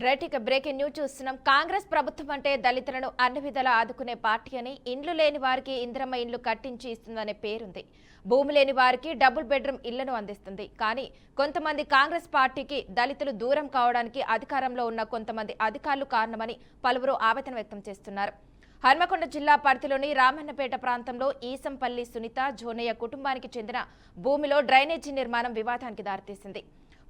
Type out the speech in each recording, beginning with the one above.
Right ఇక breaking news చూస్తున్నాం. కాంగ్రెస్ ప్రభుత్వం అంటే దళితులను అన్ని విధాలా ఆదుకునే పార్టీ అని, ఇండ్లు లేని వారికి ఇందిరమ్మ ఇండ్లు కట్టించి ఇస్తుందనే పేరుంది. భూమి లేని వారికి డబుల్ బెడ్రూమ్ ఇళ్లను అందిస్తుంది. కానీ కొంతమంది కాంగ్రెస్ పార్టీకి దళితులు దూరం కావడానికి అధికారంలో ఉన్న కొంతమంది అధికారులు కారణమని పలువురు ఆవేదన వ్యక్తం చేస్తున్నారు. హన్మకొండ జిల్లా పరిధిలోని రామన్నపేట ప్రాంతంలో ఈసంపల్లి సునీత, జోనయ్య కుటుంబానికి చెందిన భూమిలో డ్రైనేజీ నిర్మాణం వివాదానికి దారితీసింది.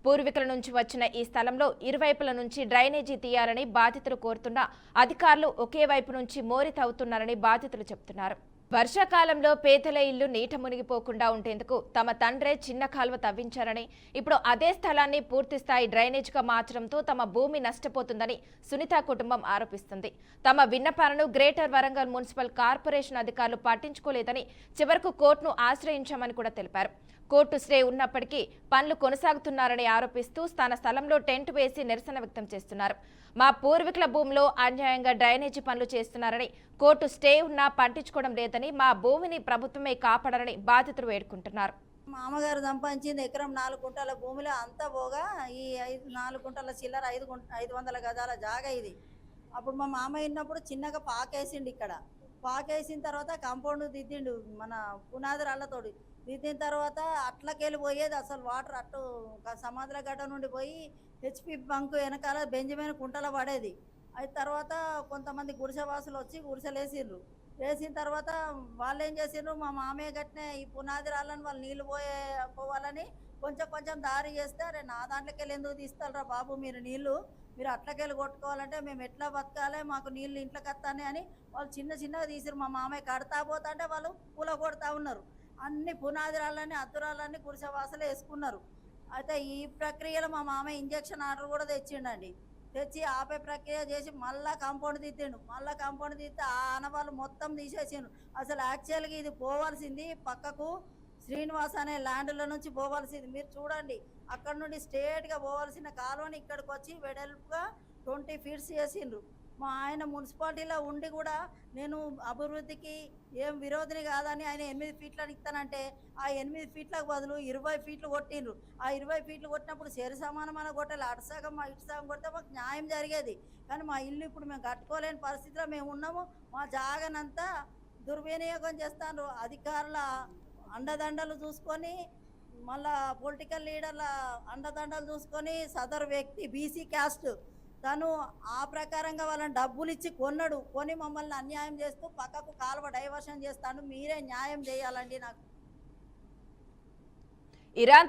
పూర్వీకుల నుంచి వచ్చిన ఈ స్థలంలో ఇరువైపుల నుంచి డ్రైనేజీ తీయాలని బాధితులు కోరుతున్నా అధికారులు ఒకే వైపు నుంచి మోరి తవ్వుతున్నారని బాధితులు చెబుతున్నారు. వర్షాకాలంలో పేదల ఇల్లు నీట మునిగిపోకుండా ఉండేందుకు తమ తండ్రే చిన్న కాలువ తవ్వించారని, ఇప్పుడు అదే స్థలాన్ని పూర్తిస్థాయి డ్రైనేజ్గా మార్చడంతో తమ భూమి నష్టపోతుందని సునీత కుటుంబం ఆరోపిస్తుంది. తమ విన్నపాలను గ్రేటర్ వరంగల్ మున్సిపల్ కార్పొరేషన్ అధికారులు పట్టించుకోలేదని చివరకు కోర్టును ఆశ్రయించామని కూడా తెలిపారు. కోర్టు స్టే ఉన్నప్పటికీ పనులు కొనసాగుతున్నారని ఆరోపిస్తూ తన స్థలంలో టెంట్ వేసి నిరసన వ్యక్తం చేస్తున్నారు. మా పూర్వీకుల భూమిలో అన్యాయంగా డ్రైనేజీ పనులు చేస్తున్నారని, కోర్టు స్టే ఉన్నా పట్టించుకోవడం లేదని, మా భూమిని ప్రభుత్వమే కాపాడాలని బాధితులు వేడుకుంటున్నారు. మామగారు సంపాదించింది ఎకరం 4 గుంటల భూమిలో అంతా పోగా ఈ 4 గుంటల చిల్లర 500 గజాల జాగా ఇది. అప్పుడు మా మామయ్య ఉన్నప్పుడు చిన్నగా పాకేసిండు. ఇక్కడ పాకేసిన తర్వాత కాంపౌండ్ దిద్దిండు మన పునాది రాళ్లతోటి. దిద్దిన తర్వాత అట్లకెళ్ళి పోయేది అసలు వాటర్ అటు సమాధుల గడ్డ నుండి పోయి హెచ్పి బంక్ వెనకాల బెంజమైన కుంటల పడేది. అయిన తర్వాత కొంతమంది గుడిసెవాసులు వచ్చి గుడిసెలేసిండ్రు. వేసిన తర్వాత వాళ్ళు ఏం చేసిండ్రు, మా మామయ్య గట్టినే ఈ పునాది రాళ్ళని వాళ్ళు నీళ్ళు పోవాలని కొంచెం కొంచెం దారి చేస్తే, అరే నా దాంట్లోకి వెళ్ళి ఎందుకు తీస్తారా బాబు మీరు నీళ్ళు, మీరు అట్లకెళ్ళి కొట్టుకోవాలంటే మేము ఎట్లా బతకాలి, మాకు నీళ్ళు ఇంట్లోకి వస్తానే అని వాళ్ళు చిన్నగా తీసిరు. మా మామయ్య కడతా పోతా అంటే వాళ్ళు పూల కొడతా ఉన్నారు. అన్ని పునాది రాళ్ళని అద్దురాళ్ళని గుడిసెవాసులు వేసుకున్నారు. అయితే ఈ ప్రక్రియలో మా మామయ్య ఇంజక్షన్ ఆర్డర్ కూడా తెచ్చిండండి. తెచ్చి ఆపే ప్రక్రియ చేసి మళ్ళా కాంపౌండ్ తీద్దిండు. మళ్ళీ కాంపౌండ్ తీస్తే ఆ ఆనవాళ్ళు మొత్తం తీసేసిండు. అసలు యాక్చువల్గా ఇది పోవాల్సింది పక్కకు శ్రీనివాస్ అనే ల్యాండ్ల నుంచి పోవాల్సింది. మీరు చూడండి, అక్కడ నుండి స్ట్రేట్గా పోవాల్సిన కాలువని ఇక్కడికి వచ్చి వెడల్పుగా 20 ఫీట్స్ చేసిండ్రు. మా ఆయన మున్సిపాలిటీలో ఉండి కూడా నేను అభివృద్ధికి ఏం విరోధిని కాదని ఆయన 8 ఫీట్లను ఇస్తానంటే ఆ 8 ఫీట్లకు బదులు 20 ఫీట్లు కొట్టిండ్రు. ఆ 20 ఫీట్లు కొట్టినప్పుడు సరి సమానమైన కొట్టాలి, అటు సగం మా ఇటు సగం కొడితే మాకు న్యాయం జరిగేది. కానీ మా ఇల్లు ఇప్పుడు మేము కట్టుకోలేని పరిస్థితిలో మేము ఉన్నాము. మా జాగనంతా దుర్వినియోగం చేస్తాను. అధికారుల అండదండలు చూసుకొని, మళ్ళా పొలిటికల్ లీడర్ల అండదండలు చూసుకొని సదరు వ్యక్తి బీసీ క్యాస్ట్ తను ఆ ప్రకారంగా వాళ్ళని డబ్బులు ఇచ్చి కొని మమ్మల్ని అన్యాయం చేస్తూ పక్కకు కాలువ డైవర్షన్ చేస్తాను. మీరే న్యాయం చేయాలండి నాకు. ఇరాన్